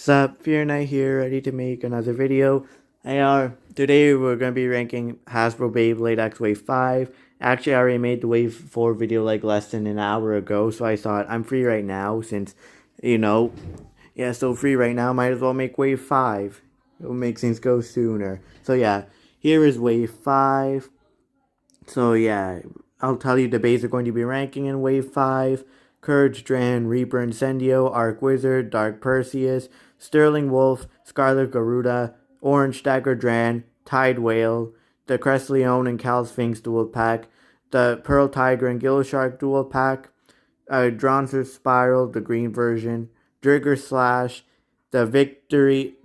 Sup, Furnite here, ready to make another video. Today we're going to be ranking Hasbro Beyblade X Wave 5. Actually, I already made the Wave 4 video like less than an hour ago, so I thought I'm free right now since, so free right now, might as well make Wave 5. It'll make things go sooner. So yeah, here is Wave 5. So yeah, I'll tell you the bays are going to be ranking in Wave 5. Courage Dran, Reaper Incendio, Arc Wizard, Dark Perseus, Sterling Wolf, Scarlet Garuda, Orange Dagger Dran, Tide Whale, the Crest Leon and Cowl Sphinx dual pack, the Pearl Tiger and Gill Shark dual pack, Dranzer Spiral, the green version, Driger Slash, the Victory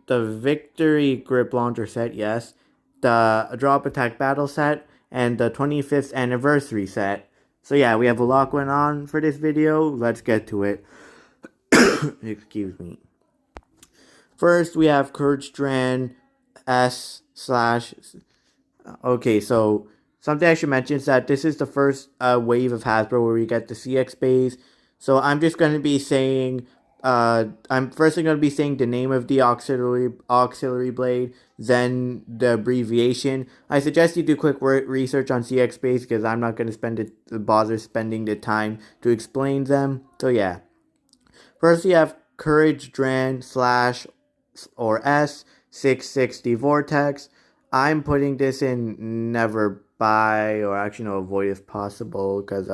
Grip Launcher set, yes, the Drop Attack Battle set, and the 25th anniversary set. So yeah, we have a lot going on for this video. Let's get to it. Excuse me. First, we have Courage Dran S/. Okay, so something I should mention is that this is the first wave of Hasbro where we get the CX bays. So I'm just going to be saying, I'm firstly going to be saying the name of the auxiliary blade, then the abbreviation. I suggest you do quick research on CX bays because I'm not going to bother spending the time to explain them. So yeah. First we have Courage Dran / or S 660 Vortex. I'm putting this in never buy, or actually no, avoid if possible, because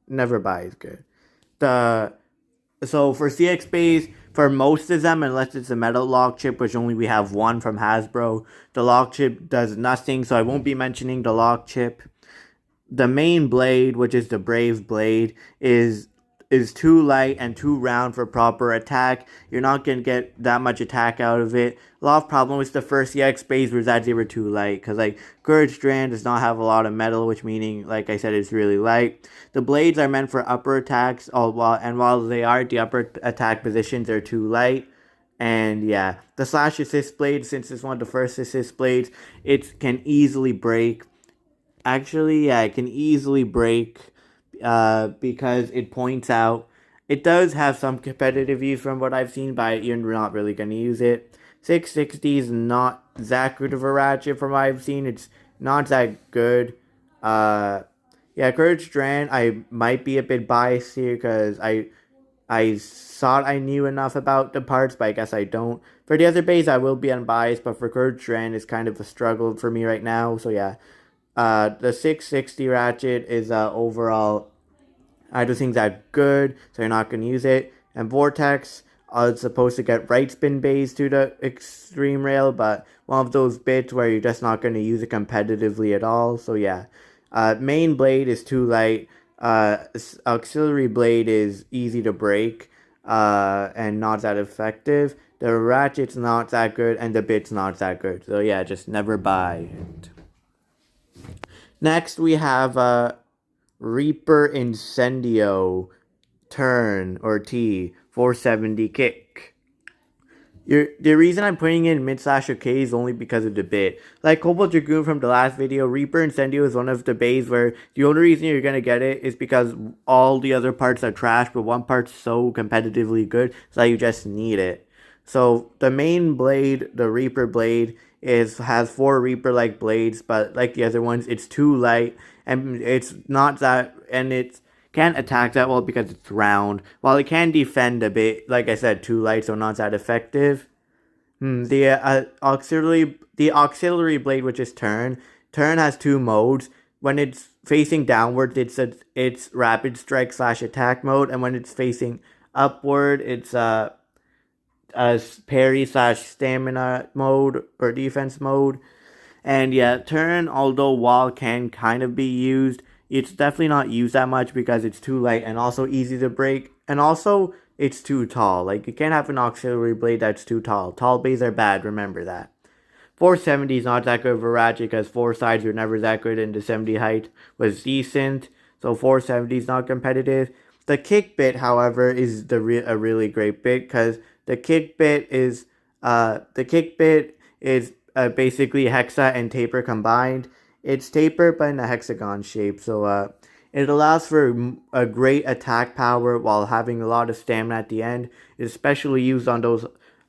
never buy is good. So for CX bays, for most of them, unless it's a metal lock chip, which only we have one from Hasbro, the lock chip does nothing, so I won't be mentioning the lock chip. The main blade, which is the Brave blade, is too light and too round for proper attack. You're not going to get that much attack out of it. A lot of problem with the first CX bays was that they were too light, because like Courage Dran does not have a lot of metal, which meaning, like I said, it's really light. The blades are meant for upper attacks, while they are at the upper attack positions, they're too light. And yeah, the Slash Assist blade, since it's one of the first assist blades, it can easily break. Actually, yeah, it can easily break because it points out. It does have some competitive use from what I've seen, but you're not really going to use it. 660 is not that good of a ratchet from what I've seen. It's not that good. Yeah, Courage Dran, I might be a bit biased here because I thought I knew enough about the parts, but I guess I don't. For the other bays, I will be unbiased, but for Courage Dran, it's kind of a struggle for me right now, so yeah. The 660 ratchet is overall, I don't think that good, so you're not going to use it. And Vortex, it's supposed to get right spin bays to the extreme rail, but one of those bits where you're just not going to use it competitively at all, so yeah. Main blade is too light. Auxiliary blade is easy to break, and not that effective. The ratchet's not that good, and the bit's not that good, so yeah, just never buy it. Next, we have Reaper Incendio Turn, or T, 470 kick. The reason I'm putting in mid/OK is only because of the bit. Like Cobalt Dragoon from the last video, Reaper Incendio is one of the bays where the only reason you're going to get it is because all the other parts are trash, but one part's so competitively good, so you just need it. So the main blade, the Reaper blade, has 4 Reaper-like blades, but like the other ones, it's too light, and it's not that, and it can't attack that well because it's round. While it can defend a bit, like I said, too light, so not that effective. The auxiliary blade, which is turn has 2 modes. When it's facing downward, it's rapid strike / attack mode, and when it's facing upward, it's parry / stamina mode, or defense mode. And yeah, turn, although wall can kind of be used, it's definitely not used that much because it's too light and also easy to break, and also it's too tall. Like, you can't have an auxiliary blade that's too tall. Tall bays are bad, remember that. 470 is not that good of a ratchet because 4 sides were never that good, and the 70 height was decent, so 470 is not competitive. The kick bit, however, is a really great bit because the kick bit is basically Hexa and Taper combined. It's Taper but in a hexagon shape, so It allows for a great attack power while having a lot of stamina at the end. It's especially used on those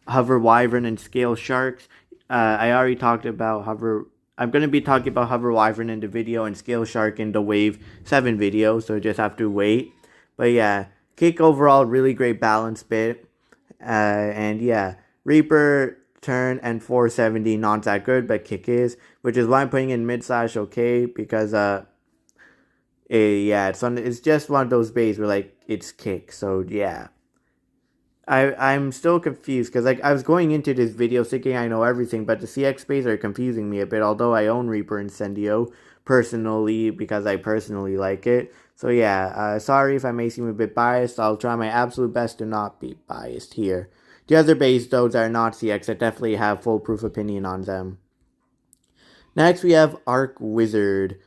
hover wyvern and scale sharks. I already talked about hover. I'm going to be talking about hover wyvern in the video and scale shark in the wave 7 video, so just have to wait. But yeah, kick overall really great balance bit. And yeah, Reaper turn and 470 not that good, but kick is, which is why I'm putting in mid slash okay, because yeah, it's just one of those bays where like it's kick. So yeah, I'm still confused because like I was going into this video thinking I know everything, but the CX bays are confusing me a bit. Although I own Reaper Incendio personally because I personally like it. So yeah, sorry if I may seem a bit biased. I'll try my absolute best to not be biased here. The other bays, though, that are not CX, I definitely have foolproof opinion on them. Next, we have Arc Wizard,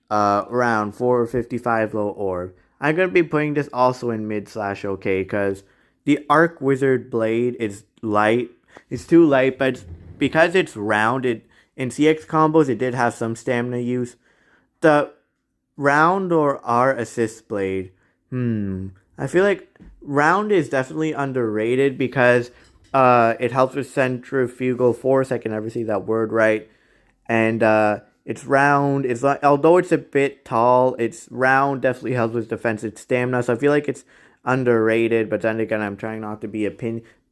round 455LO orb. I'm going to be putting this also in mid slash okay, because the Arc Wizard blade is light. It's too light, but because it's round, in CX combos, it did have some stamina use. The round or R assist blade, I feel like round is definitely underrated because it helps with centrifugal force. I can never see that word right. And it's round. It's like, although it's a bit tall, it's round. Definitely helps with defensive stamina. So I feel like it's underrated. But then again, I'm trying not to be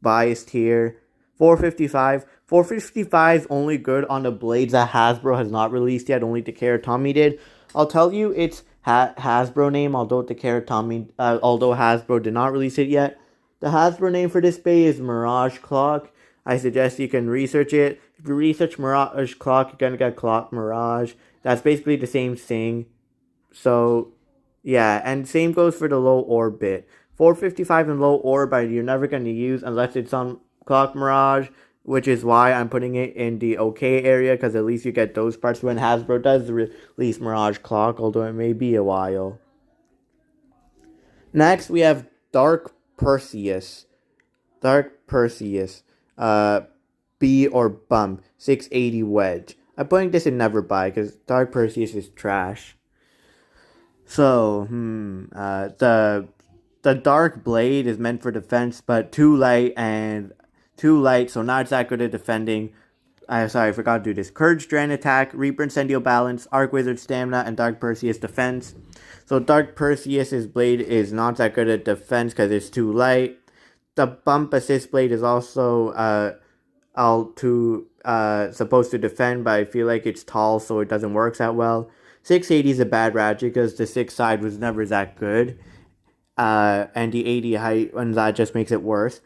biased here. 455. 455 is only good on the blades that Hasbro has not released yet. Only Takara Tommy did. I'll tell you, it's Hasbro name. Although Hasbro did not release it yet. The Hasbro name for this bay is Mirage Clock. I suggest you can research it. If you research Mirage Clock, you're gonna get Clock Mirage. That's basically the same thing. So, yeah, and same goes for the low orb bit. 455 and low orb you're never gonna use unless it's on Clock Mirage, which is why I'm putting it in the okay area, because at least you get those parts when Hasbro does release Mirage Clock, although it may be a while. Next, we have Dark Perseus. B or bump, 680 wedge. I'm putting this in never buy because Dark Perseus is trash. So, the Dark Blade is meant for defense, but too light, so not exactly good at defending. Sorry, I forgot to do this. Courage Dran attack, Reaper Incendio balance, Arc Wizard stamina, and Dark Perseus defense. So Dark Perseus's blade is not that good at defense because it's too light. The bump assist blade is also supposed to defend, but I feel like it's tall, so it doesn't work that well. 680 is a bad ratchet because the 6 side was never that good. And the 80 height, and that just makes it worse.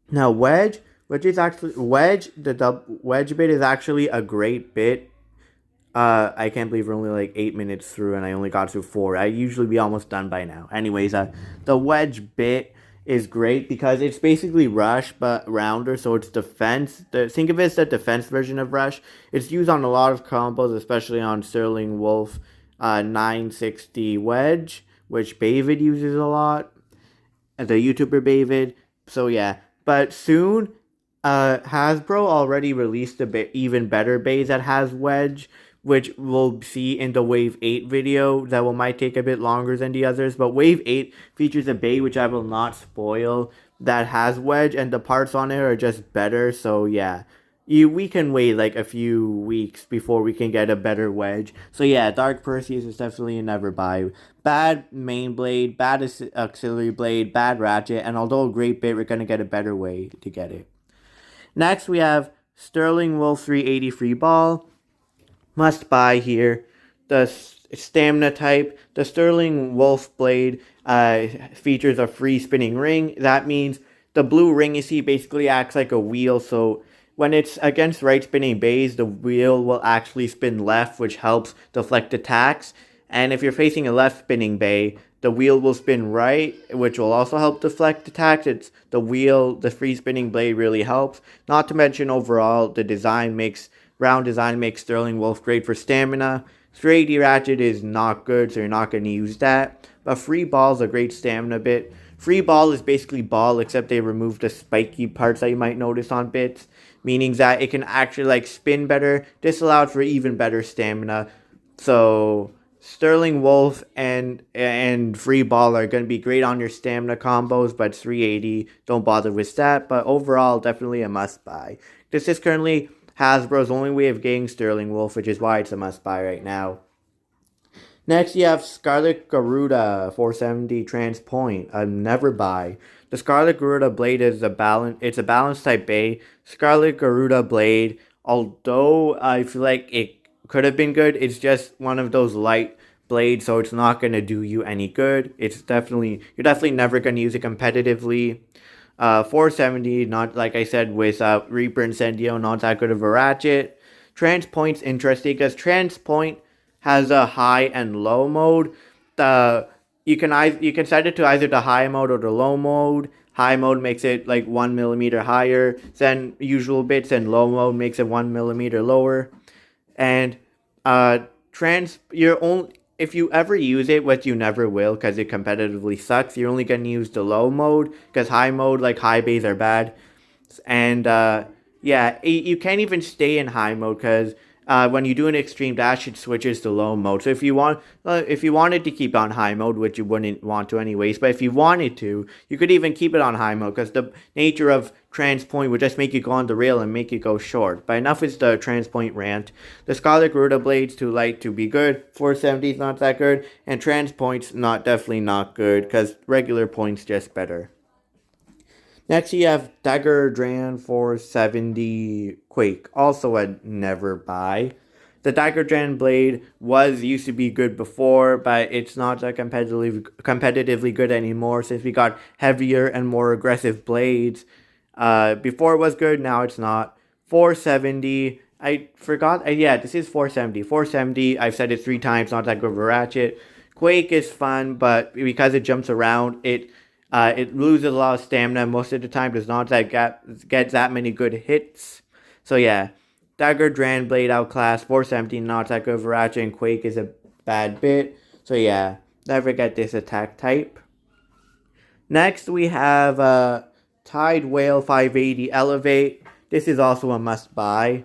Now, Wedge, the Wedge bit is actually a great bit. I can't believe we're only like 8 minutes through and I only got through 4. I usually be almost done by now. Anyways, the Wedge bit is great because it's basically Rush but rounder, so it's defense. Think of it as the defense version of Rush. It's used on a lot of combos, especially on Sterling Wolf 960 Wedge, which Beyblade uses a lot. The YouTuber Beyblade. So yeah, but soon Hasbro already released a even better base that has Wedge, which we'll see in the Wave 8 video that might take a bit longer than the others. But Wave 8 features a bay, which I will not spoil, that has Wedge, and the parts on it are just better. So yeah, we can wait like a few weeks before we can get a better Wedge. So yeah, Dark Perseus is definitely a never buy. Bad main blade, bad auxiliary blade, bad ratchet, and although a great bit, we're going to get a better way to get it. Next, we have Sterling Wolf 380 Free Ball. Must buy here. The stamina type. The Sterling Wolf blade features a free spinning ring. That means the blue ring you see basically acts like a wheel. So when it's against right spinning bays, the wheel will actually spin left, which helps deflect attacks. And if you're facing a left spinning bay, the wheel will spin right, which will also help deflect attacks. It's the free spinning blade really helps. Not to mention overall, round design makes Sterling Wolf great for stamina. 380 ratchet is not good, so you're not going to use that. But free ball is a great stamina bit. Free ball is basically ball, except they removed the spiky parts that you might notice on bits, meaning that it can actually like spin better. This allowed for even better stamina. So Sterling Wolf and Free Ball are going to be great on your stamina combos, but 380, don't bother with that. But overall, definitely a must buy. This is currently Hasbro's only way of getting Sterling Wolf, which is why it's a must buy right now. Next, you have Scarlet Garuda 470 Trans Point, a never buy. The Scarlet Garuda blade is it's a balance type A. Scarlet Garuda blade, although I feel like it could have been good, it's just one of those light blades, so it's not gonna do you any good. You're definitely never gonna use it competitively. 470, not like I said with Reaper Incendio, not that good of a ratchet. Trans Point's interesting because Trans Point has a high and low mode. You can set it to either the high mode or the low mode. High mode makes it like 1 millimeter higher than usual bits, and low mode makes it 1 millimeter lower. And if you ever use it, which you never will because it competitively sucks, you're only gonna use the low mode because high mode, like high bays, are bad. And yeah, you can't even stay in high mode because when you do an extreme dash, it switches to low mode. So if you wanted to keep on high mode, which you wouldn't want to anyways, but if you wanted to, you could even keep it on high mode because the nature of Trans Point would just make you go on the rail and make you go short. But enough is the Trans Point rant. The Scarlet Garuda blade's too light to be good. 470 is not that good, and Trans Point's definitely not good because regular point's just better. Next, you have Dagger Dran 470 Quake, also a never buy. The Dagger Dran blade used to be good before, but it's not that competitively good anymore since we got heavier and more aggressive blades. Before it was good, now it's not. 470, I forgot, yeah, this is 470. 470, I've said it 3 times, not that good of a ratchet. Quake is fun, but because it jumps around, it loses a lot of stamina most of the time. Does not get that many good hits. So yeah, Dagger Dran blade outclass 470, not that good of a ratchet, and Quake is a bad bit. So yeah, never get this attack type. Next we have Tide Whale 580 Elevate. This is also a must buy.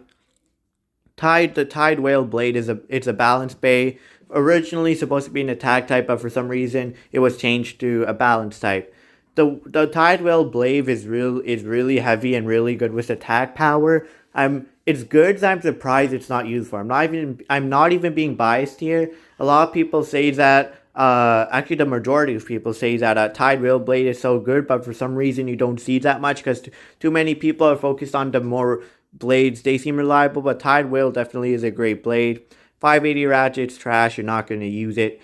The Tide Whale blade it's a balance bay. Originally supposed to be an attack type, but for some reason it was changed to a balance type. The Tide Whale blade is really heavy and really good with attack power. It's good. I'm surprised it's not used for. I'm not even being biased here. A lot of people say that. Actually, the majority of people say that Tide Whale blade is so good, but for some reason you don't see that much because too many people are focused on the more blades. They seem reliable, but Tide Whale definitely is a great blade. 580 ratchet's trash. You're not going to use it.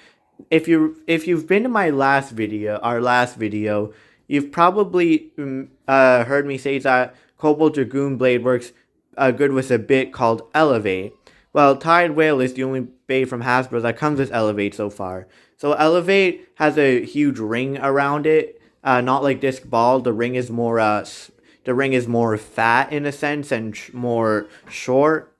If you've been to our last video, you've probably heard me say that Cobalt Dragoon blade works good with a bit called Elevate. Well, Tide Whale is the only blade from Hasbro that comes with Elevate so far. So Elevate has a huge ring around it, not like Disc Ball. The ring is more fat in a sense and more short.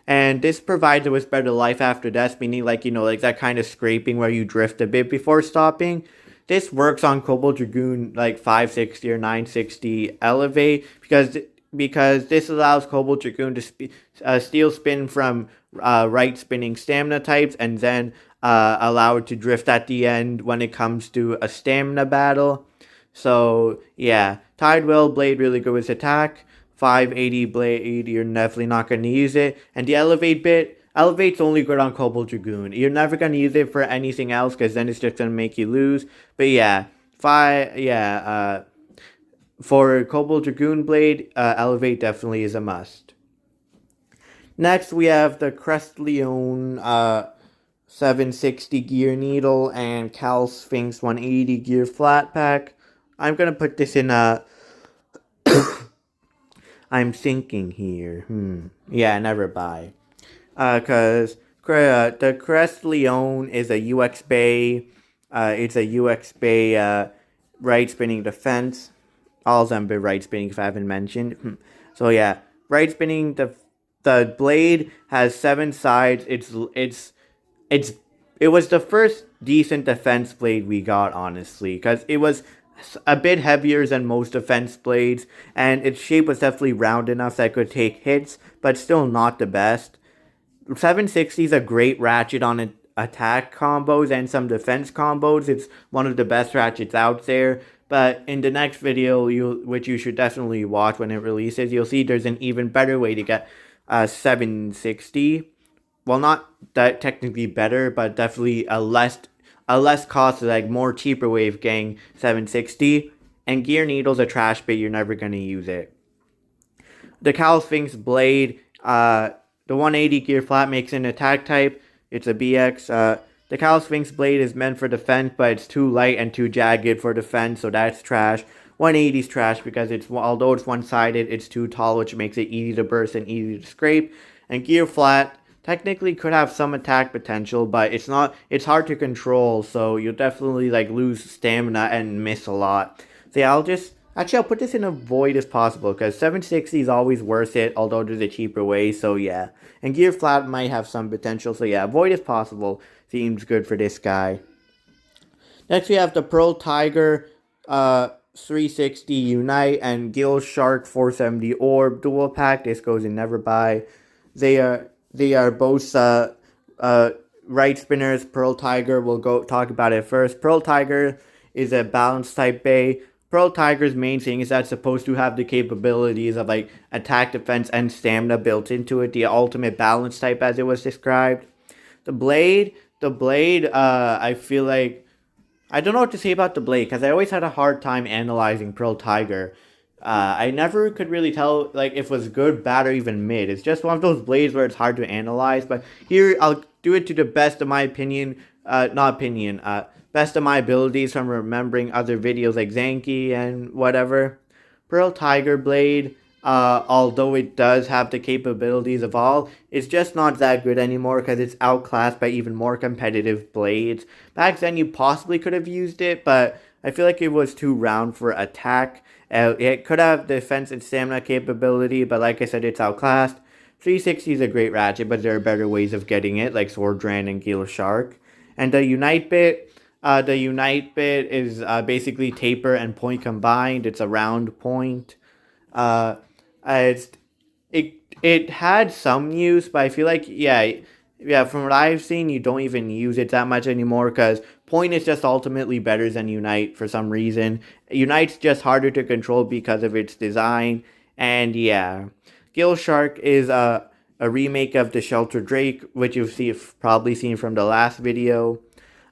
And this provides it with better life after death, meaning like that kind of scraping where you drift a bit before stopping. This works on Cobalt Dragoon like 560 or 960 Elevate because this allows Cobalt Dragoon to steal spin from right spinning stamina types and then allow it to drift at the end when it comes to a stamina battle. So yeah, Tide Whale blade really good with attack. 580 blade, you're definitely not going to use it. And the Elevate's only good on Cobalt Dragoon. You're never going to use it for anything else because then it's just going to make you lose. But yeah, for Cobalt Dragoon blade, Elevate definitely is a must. Next, we have the Crest Leon 760 gear needle and Cowl Sphinx 180 gear flat pack. I'm going to put this in I'm thinking here. Yeah, never buy. Because the Crest Leon is a UX Bay. It's a UX Bay right spinning defense. All of them be right spinning if I haven't mentioned. So yeah, right spinning the blade has 7 sides. It was the first decent defense blade we got, honestly, because it was a bit heavier than most defense blades, and its shape was definitely round enough that it could take hits, but still not the best. 760 is a great ratchet on attack combos and some defense combos. It's one of the best ratchets out there. But in the next video, which you should definitely watch when it releases, you'll see there's an even better way to get 760. Well, not that technically better, but definitely a less cost, like more cheaper way of getting 760. And Gear Needle's a trash bait, you're never gonna use it. The Cowl Sphinx Blade, the 180 gear flat makes an attack type. It's a BX. The Cowl Sphinx Blade is meant for defense, but it's too light and too jagged for defense, so that's trash. 180 is trash because although it's one-sided, it's too tall, which makes it easy to burst and easy to scrape. And gear flat technically could have some attack potential, but it's hard to control, so you'll definitely like lose stamina and miss a lot. So yeah, I'll put this in a void as possible, because 760 is always worth it, although there's a cheaper way, so yeah. And gear flat might have some potential, so yeah, void as possible seems good for this guy. Next we have the Pearl Tiger 360 Unite and Gill Shark 470 Orb dual pack. This goes in never buy. They are both right spinners. Pearl Tiger, we'll go talk about it first. Pearl Tiger is a balance type bay. Pearl Tiger's main thing is that it's supposed to have the capabilities of like attack, defense, and stamina built into it. The ultimate balance type, as it was described. The blade, I feel like I don't know what to say about the blade, because I always had a hard time analyzing Pearl Tiger. I never could really tell like if it was good, bad, or even mid. It's just one of those blades where it's hard to analyze. But here I'll do it to the best of my opinion. Best of my abilities from remembering other videos like Zanky and whatever. Pearl Tiger Blade, although it does have the capabilities of all, it's just not that good anymore because it's outclassed by even more competitive blades. Back then you possibly could have used it, but I feel like it was too round for attack. It could have defense and stamina capability, but like I said, it's outclassed. 360 is a great ratchet, but there are better ways of getting it, like Sword Dran and Gill Shark. And the Unite bit, is basically taper and point combined. It's a round point. It had some use, but I feel like from what I've seen, you don't even use it that much anymore, because point is just ultimately better than Unite for some reason. Unite's just harder to control because of its design, and yeah. Gill Shark is a remake of the Shelter Drake, which you've probably seen from the last video.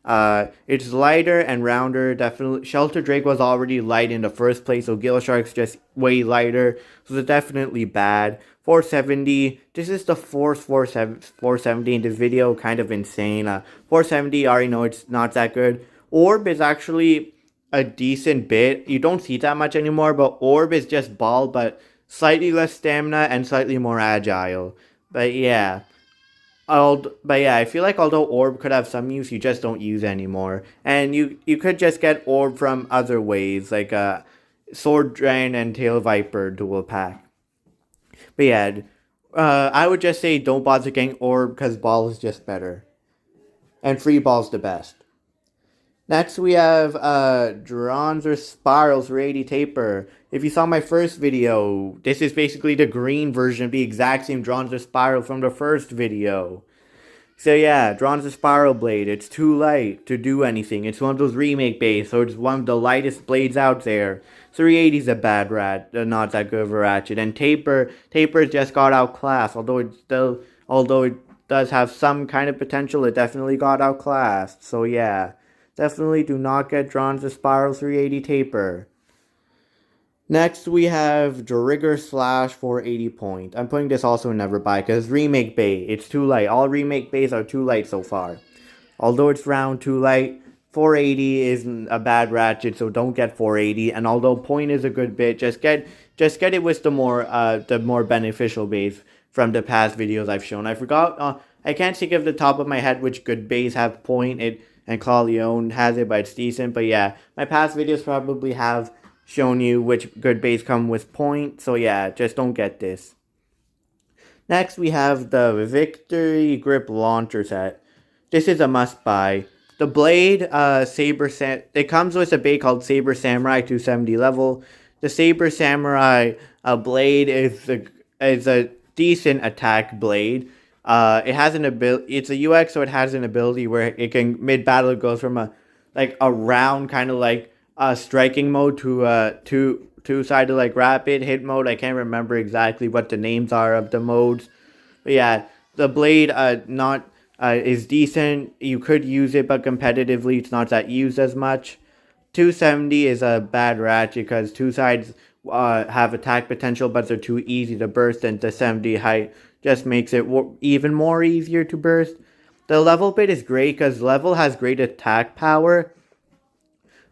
It's lighter and rounder. Definitely, Shelter Drake was already light in the first place, so Gill Shark's just way lighter, so it's definitely bad. 470. This is the fourth 470 in this video. Kind of insane. 470. I already know it's not that good. Orb is actually a decent bit. You don't see that much anymore, but Orb is just ball, but slightly less stamina and slightly more agile. But yeah. I feel like although Orb could have some use, you just don't use anymore. And you could just get Orb from other ways, like Sword Drain and Tail Viper dual pack. But yeah, I would just say don't bother getting Orb, because Ball is just better. And Free Ball's the best. Next we have Dranzer Spiral 380 Taper. If you saw my first video, this is basically the green version of the exact same Dranzer Spiral from the first video. So yeah, Dranzer Spiral Blade, it's too light to do anything. It's one of those remake baits, so it's one of the lightest blades out there. 380 is a bad not that good of a ratchet. And Taper just got outclassed, although it does have some kind of potential, it definitely got outclassed. So yeah. Definitely do not get Dranzer Spiral 380 Taper. Next we have Driger Slash 480 Point. I'm putting this also in never buy because remake bait. It's too light. All remake baits are too light so far. Although it's round, too light. 480 isn't a bad ratchet, so don't get 480. And although point is a good bit, just get it with the more beneficial baits from the past videos I've shown. I forgot. I can't think of the top of my head which good baits have point. And Claudion has it, but it's decent. But yeah, my past videos probably have shown you which good baits come with point. So yeah, just don't get this. Next, we have the Victory Grip Launcher Set. This is a must-buy. The blade, it comes with a bait called Saber Samurai 270 level. The Saber Samurai blade is a decent attack blade. It has an ability. It's a UX, so it has an ability where it can mid battle it goes from a round kind of like striking mode to two-sided like rapid hit mode. I can't remember exactly what the names are of the modes, but yeah, the blade not is decent. You could use it, but competitively it's not that used as much. 270 is a bad ratchet because two sides have attack potential, but they're too easy to burst, and the 70 height just makes it even more easier to burst. The level bit is great because level has great attack power,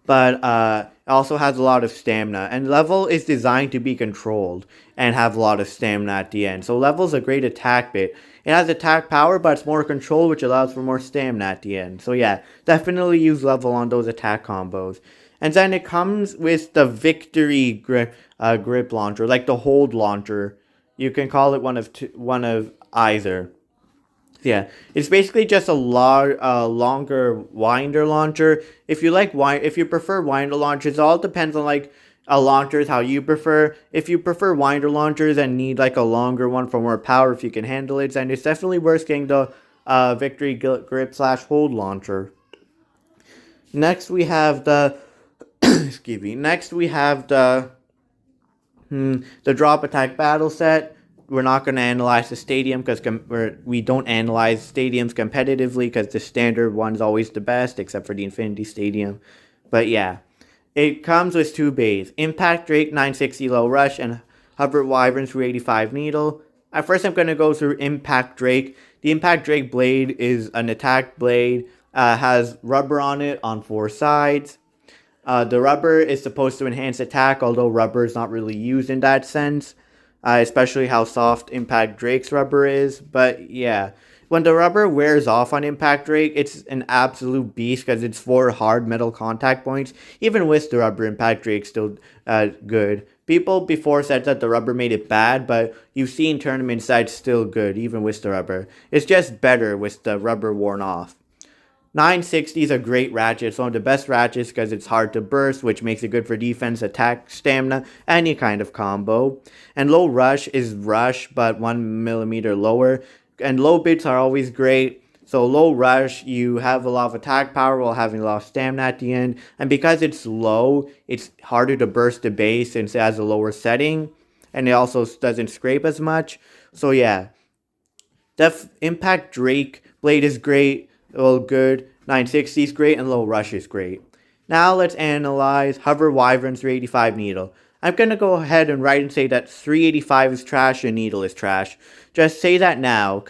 but it also has a lot of stamina. And level is designed to be controlled and have a lot of stamina at the end. So level's a great attack bit. It has attack power, but it's more control, which allows for more stamina at the end. So yeah, definitely use level on those attack combos. And then it comes with the Victory grip launcher, like the hold launcher. You can call it one of either. Yeah, it's basically just a longer winder launcher. If you prefer winder launchers, it all depends on like launchers how you prefer. If you prefer winder launchers and need like a longer one for more power, if you can handle it, then it's definitely worth getting the Victory grip slash hold launcher. Next we have the excuse me. Next we have the drop attack battle set. We're not going to analyze the stadium because we don't analyze stadiums competitively because the standard one's always the best, except for the Infinity Stadium. But yeah, it comes with two bays: Impact Drake 960 Low Rush and Hover Wyvern 385 Needle. At first, I'm going to go through Impact Drake. The Impact Drake blade is an attack blade. Has rubber on it on 4 sides. The rubber is supposed to enhance attack, although rubber is not really used in that sense. Especially how soft Impact Drake's rubber is. But yeah, when the rubber wears off on Impact Drake, it's an absolute beast because it's 4 hard metal contact points. Even with the rubber, Impact Drake's still good. People before said that the rubber made it bad, but you've seen tournaments that it's still good, even with the rubber. It's just better with the rubber worn off. 960 is a great ratchet. It's one of the best ratchets because it's hard to burst, which makes it good for defense, attack, stamina, any kind of combo. And low rush is rush, but 1mm lower. And low bits are always great. So low rush, you have a lot of attack power while having a lot of stamina at the end. And because it's low, it's harder to burst the base since it has a lower setting. And it also doesn't scrape as much. So yeah, Impact Drake blade is great. Well, good. 960 is great, and low rush is great. Now let's analyze Hover Wyvern 385 Needle. I'm going to go ahead and write and say that 385 is trash and Needle is trash. Just say that now,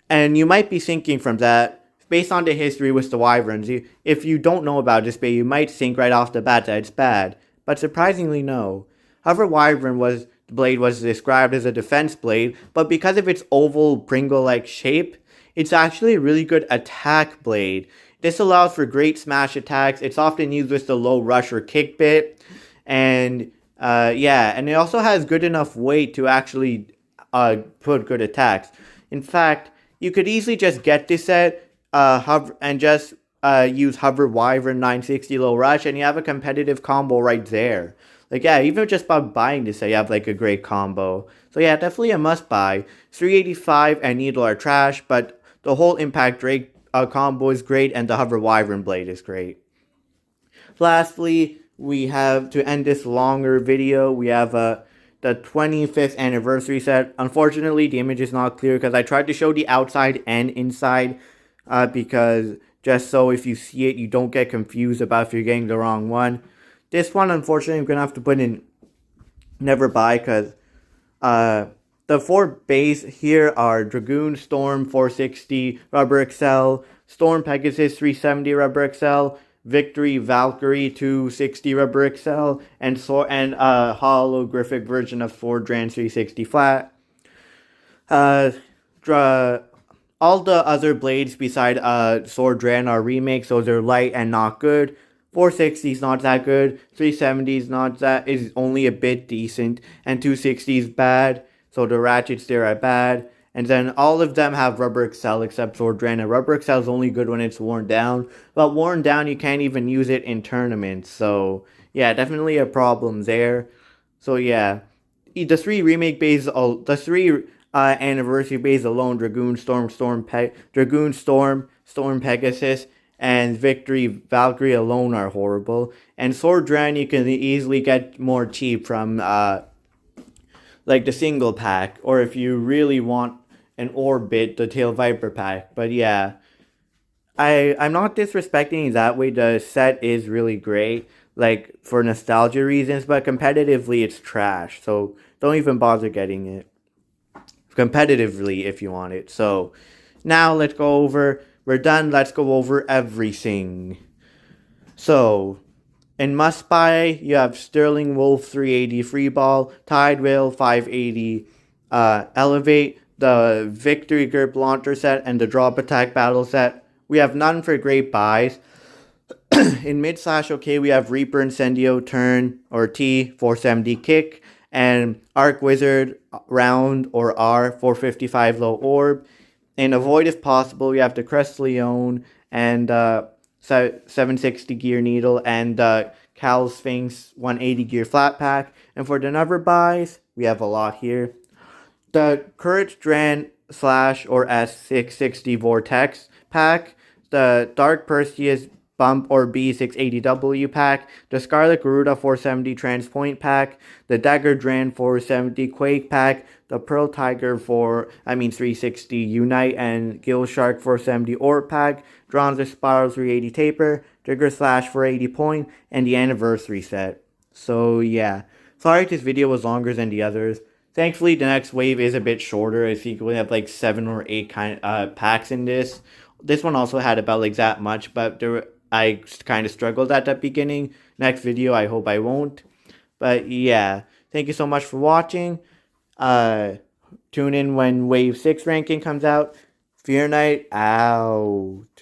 and you might be thinking from that, based on the history with the Wyverns, if you don't know about this blade, you might think right off the bat that it's bad. But surprisingly, no. Hover Wyvern the blade was described as a defense blade, but because of its oval Pringle-like shape, it's actually a really good attack blade. This allows for great smash attacks. It's often used with the low rush or kick bit. And and it also has good enough weight to actually put good attacks. In fact, you could easily just get this set and just use Hover Wyvern 960 Low Rush, and you have a competitive combo right there. Like, yeah, even just by buying this set, you have like a great combo. So yeah, definitely a must buy. 385 and Needle are trash, but the whole Impact Drake combo is great, and the Hover Wyvern blade is great. Lastly, we have, to end this longer video, we have the 25th anniversary set. Unfortunately, the image is not clear because I tried to show the outside and inside because just so if you see it, you don't get confused about if you're getting the wrong one. This one, unfortunately, I'm going to have to put in never buy because the 4 bays here are Dragoon, Storm 460, Rubber XL, Storm Pegasis 370 Rubber XL, Victory Valkyrie 260 Rubber XL, and holographic version of Sword Dran 360 flat. All the other blades beside Sword Dran are remakes, so they're light and not good. 460 is not that good, 370 is only a bit decent, and 260 is bad. So the ratchets there are bad. And then all of them have Rubber XL except Sword Dran. And Rubber XL is only good when it's worn down. But worn down, you can't even use it in tournaments. So yeah, definitely a problem there. So yeah, the 3 remake bays, the 3 anniversary base alone, Dragoon, Storm, Pegasis, and Victory, Valkyrie alone are horrible. And Sword Dran you can easily get more cheap from like the single pack, or if you really want an Orbit, the Tail Viper pack. But yeah, I'm not disrespecting that way. The set is really great, like for nostalgia reasons, but competitively it's trash. So don't even bother getting it competitively if you want it. So now we're done. Let's go over everything. So in must buy, you have Sterling Wolf 380 free ball, Tide Whale 580 elevate, the Victory Grip launcher set, and the Drop Attack battle set. We have none for great buys. In mid/OK, we have Reaper Incendio turn or T 470 kick, and Arc Wizard round or R 455LO orb. In avoid if possible, we have the Crest Leone and 760 gear needle and Cowl Sphinx 180 gear flat pack. And for the never buys, we have a lot here. The Courage Dran Slash or S660 Vortex pack, the Dark Perseus Bump or B680W pack, the Scarlet Garuda 470 Transpoint pack, the Dagger Dran 470 Quake pack, the Pearl Tiger 360 Unite and Gill Shark 470 Orb pack, Dranzer Spiral 380 Taper, Driger Slash 480 Point, and the Anniversary set. So yeah, sorry this video was longer than the others. Thankfully, the next wave is a bit shorter. I think we have like 7 or 8 packs in this. This one also had about like that much, but I kind of struggled at the beginning. Next video, I hope I won't. But yeah, thank you so much for watching. Tune in when Wave 6 ranking comes out. Furnite out.